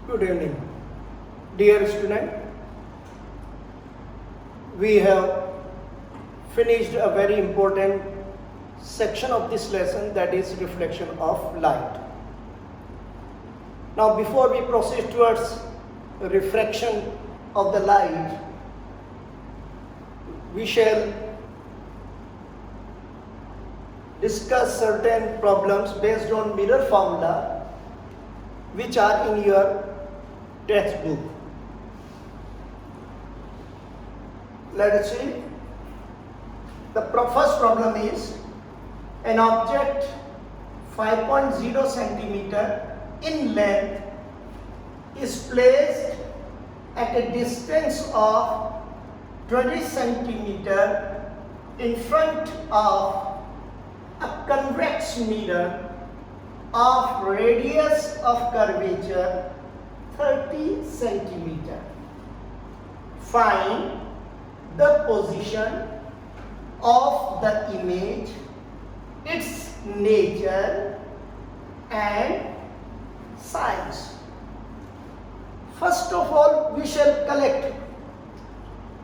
Good evening, dear student. We have finished a very important section of this lesson, that is reflection of light. Now, before we proceed towards refraction of the light, we shall discuss certain problems based on mirror formula which are in your textbook. Let us see. The first problem is an object 5.0 centimeter in length is placed at a distance of 20 centimeter in front of a convex mirror of radius of curvature 30 centimeter. Find the position of the image, its nature and size. First of all, we shall collect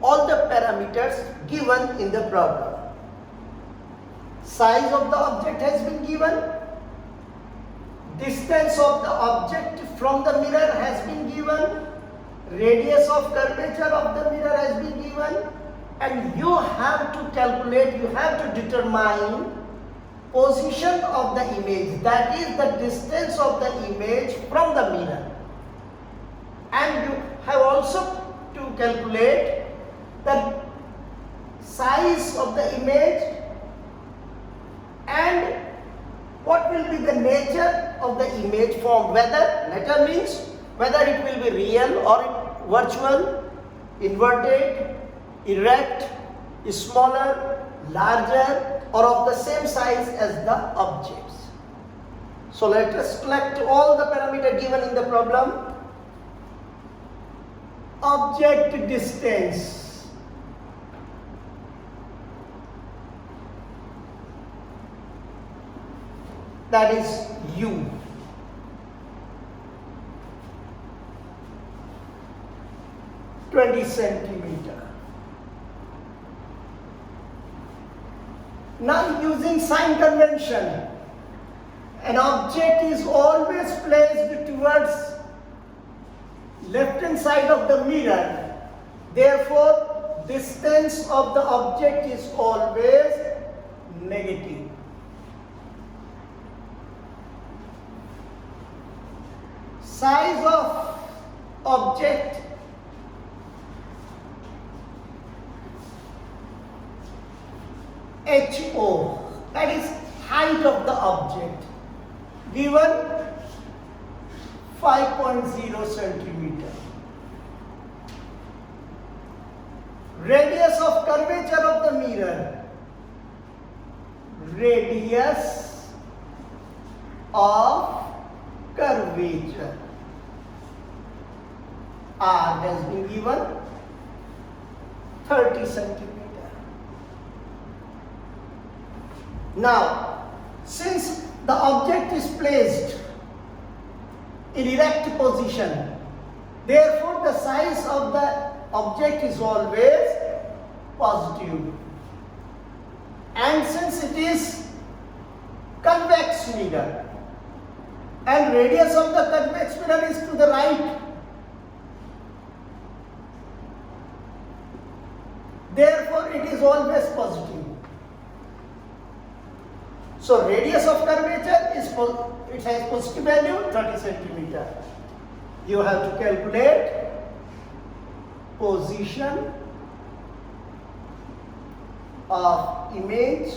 all the parameters given in the problem. Size of the object has been given. Distance of the object from the mirror has been given. Radius of curvature of the mirror has been given. And you have to calculate, you have to determine position of the image, that is the distance of the image from the mirror. And you have also to calculate the size of the image and what will be the nature of the image form, whether nature means whether it will be real or virtual, inverted, erect, smaller, larger or of the same size as the objects. So let us collect all the parameters given in the problem. Object distance. That is U. centimeter. Now, using sign convention, an object is always placed towards left hand side of the mirror. Therefore, distance of the object is always negative. Size of object HO, that is height of the object, given 5.0 centimeter. Radius of curvature of the mirror, radius of curvature R has been given 30 centimeter. Now, since the object is placed in erect position, therefore the size of the object is always positive. And since it is convex mirror and radius of the convex mirror is to the right, therefore it is always positive. So radius of curvature is, it has positive value 30 centimeter. You have to calculate position of image,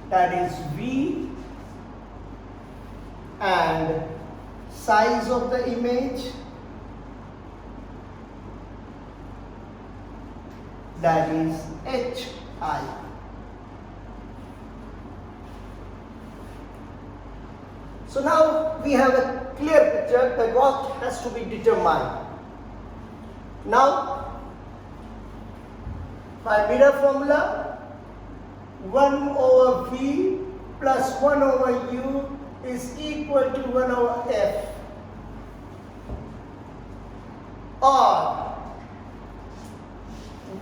that is V, and size of the image, that is HI. So now we have a clear picture that what has to be determined. Now, by mirror formula, 1 over V plus 1 over U is equal to 1 over f, or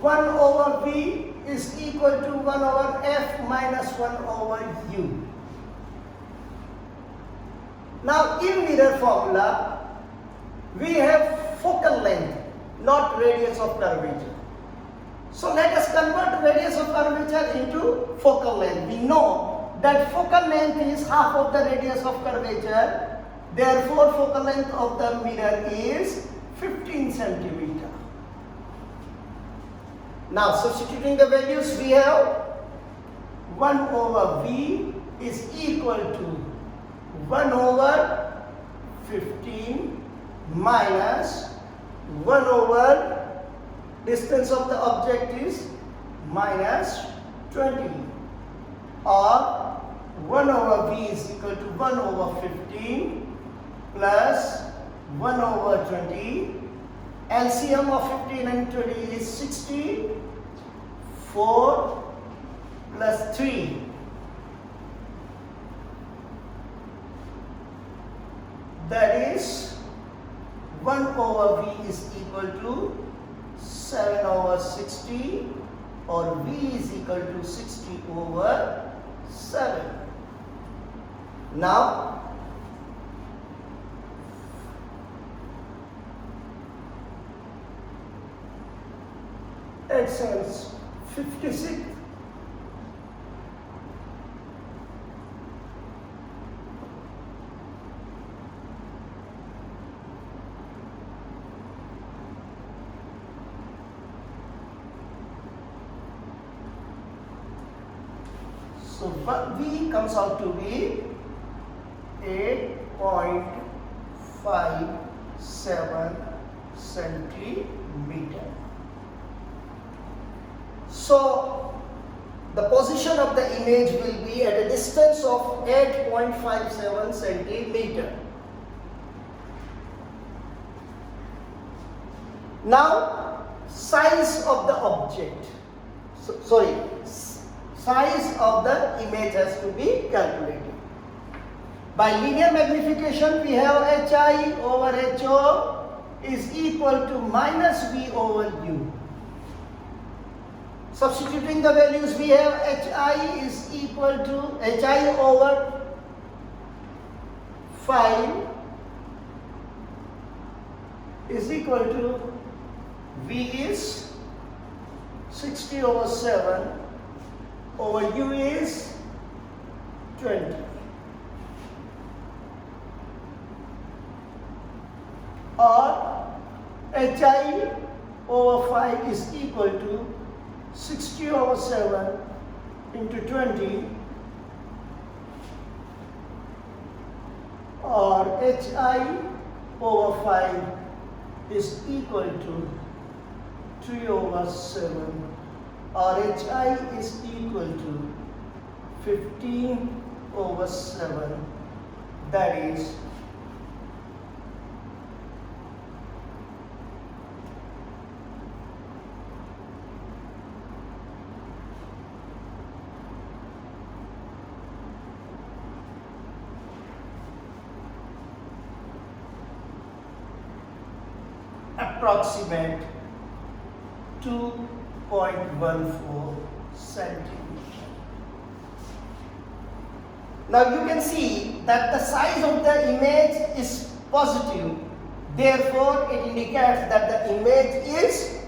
1 over v is equal to 1 over f minus 1 over u. Now in mirror formula, we have focal length, not radius of curvature. So let us convert radius of curvature into focal length. We know that focal length is half of the radius of curvature. Therefore, focal length of the mirror is 15 centimeter. Now substituting the values, we have 1 over v is equal to 1 over 15 minus 1 over distance of the object is minus 20, or 1 over v is equal to 1 over 15 plus 1 over 20. LCM of 15 and 20 is 60. 4 plus 3. That is 1 over v is equal to 7 over 60, or v is equal to 60 over 7. Now it says 56. So v comes out to be 8.57 centimeter. So the position of the image will be at a distance of 8.57 centimeter. Now size of the object, size of the image has to be calculated. By linear magnification, we have hi over ho is equal to minus v over u. Substituting the values, we have hi is equal to hi over 5 is equal to v is 60 over 7 over u is 20. Or hi over 5 is equal to 60 over 7 into 20, or hi over 5 is equal to 3 over 7, or hi is equal to 15 over 7, that is approximate 2.14 centimeter. Now you can see that the size of the image is positive. Therefore, it indicates that the image is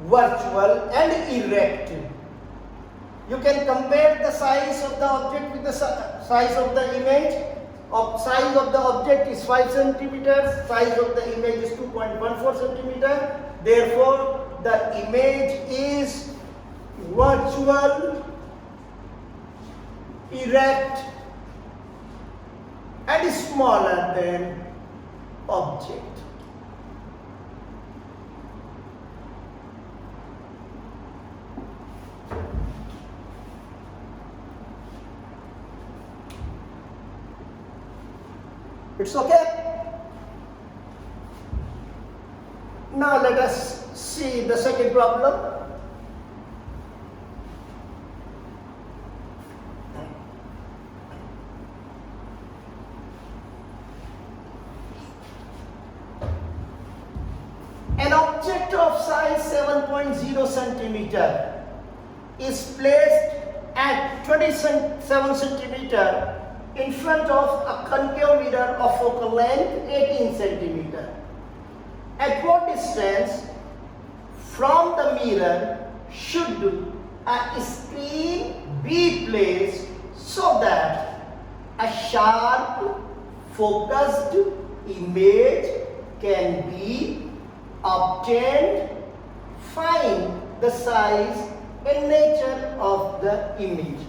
virtual and erect. You can compare the size of the object with the size of the image. Size of the object is 5 centimeters, size of the image is 2.14 centimeter. Therefore, the image is virtual, erect, and smaller than object. It's okay. Now let us see the second problem. of size 7.0 centimeter is placed at 27 centimeter in front of a concave mirror of focal length 18 centimeter. At what distance from the mirror should a screen be placed so that a sharp focused image can be obtained? Find the size and nature of the image.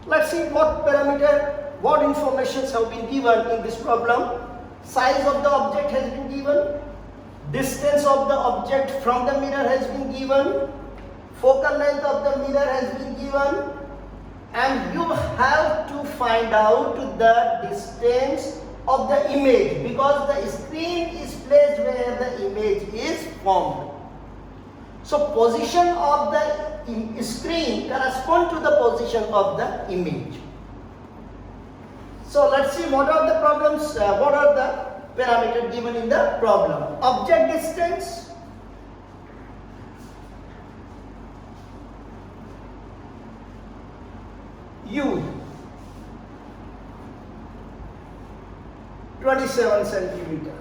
Let's see what parameter, what informations have been given in this problem. Size of the object has been given, distance of the object from the mirror has been given, focal length of the mirror has been given, and you have to find out the distance of the image because the screen is placed where the image is formed. So position of the screen correspond to the position of the image. So let's see what are the problems, what are the parameters given in the problem. Object distance, U, 27 centimeter.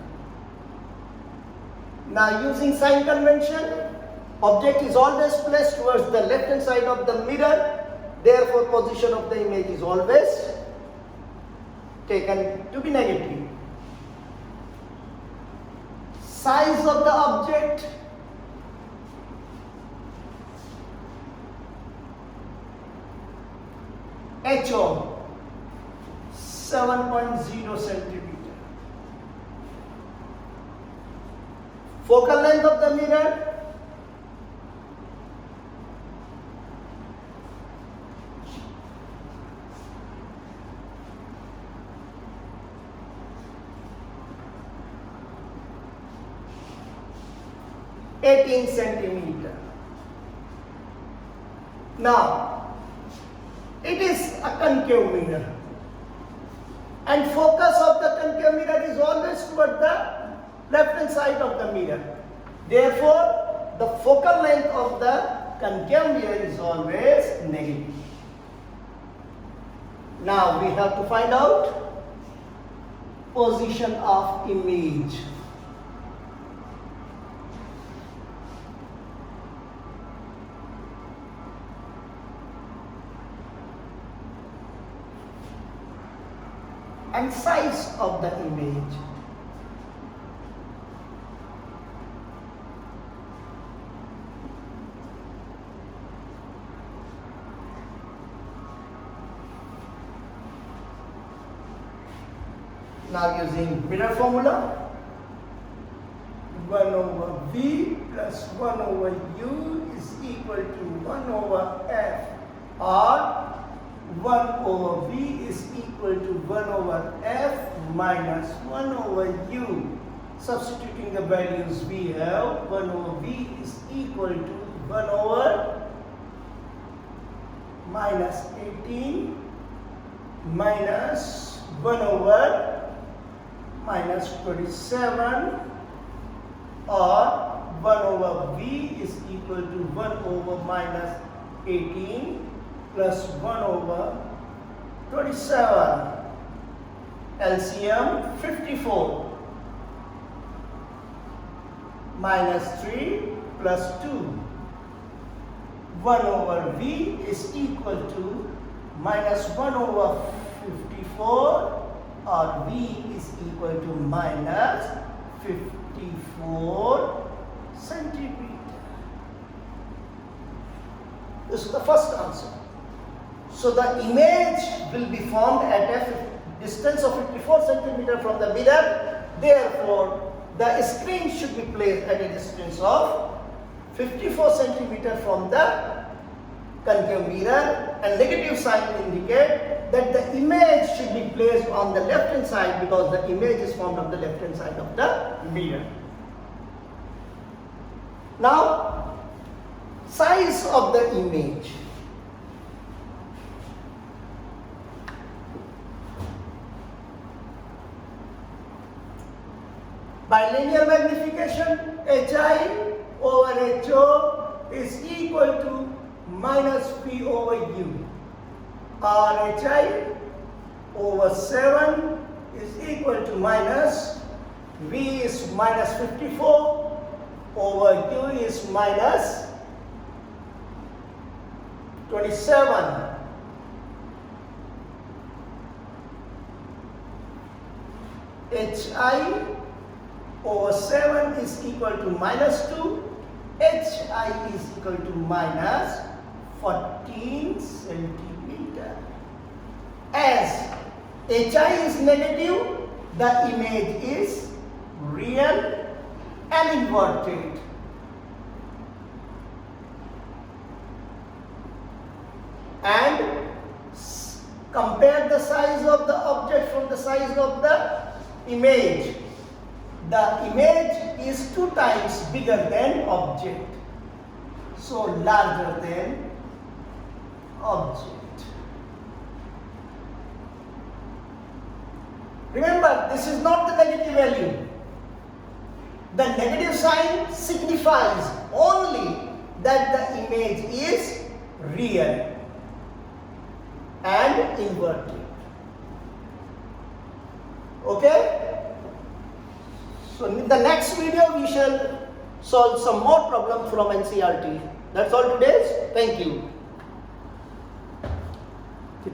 Now using sign convention, object is always placed towards the left hand side of the mirror, therefore position of the image is always taken to be negative. Size of the object, HO, 7.0 centimeter. Focal length of the mirror, (18 centimeter). Now, it is a concave mirror, and focus of the concave mirror is always toward the left hand side of the mirror. Therefore, the focal length of the concave mirror is always negative. Now we have to find out position of image. And size of the image. Now using mirror formula, 1 over V plus 1 over U is equal to 1 over F, or 1 over V is equal to 1 over F minus 1 over U. Substituting the values we have, 1 over V is equal to 1 over minus 18 minus 1 over minus 27, or 1 over V is equal to 1 over minus 18 plus 1 over 27. LCM 54 minus 3 plus 2. 1 over V is equal to minus 1 over 54, or V is equal to minus 54 centimeter. This is the first answer. So the image will be formed at a distance of 54 centimeter from the mirror. Therefore, the screen should be placed at a distance of 54 centimeter from the concave mirror, and negative sign indicate that the image should be placed on the left hand side because the image is formed on the left hand side of the mirror. Now, size of the image. By linear magnification, HI over HO is equal to minus P over U. RHI over 7 is equal to minus V is minus 54 over U is minus 27. HI over 7 is equal to minus 2. HI is equal to minus 14 centimeter. As HI is negative, the image is real and inverted. And compare the size of the object from the size of the image. The image is 2 times bigger than object, so larger than object. Remember, this is not the negative value. The negative sign signifies only that the image is real and inverted. Okay? So in the next video we shall solve some more problems from NCERT. That's all today's. Thank you.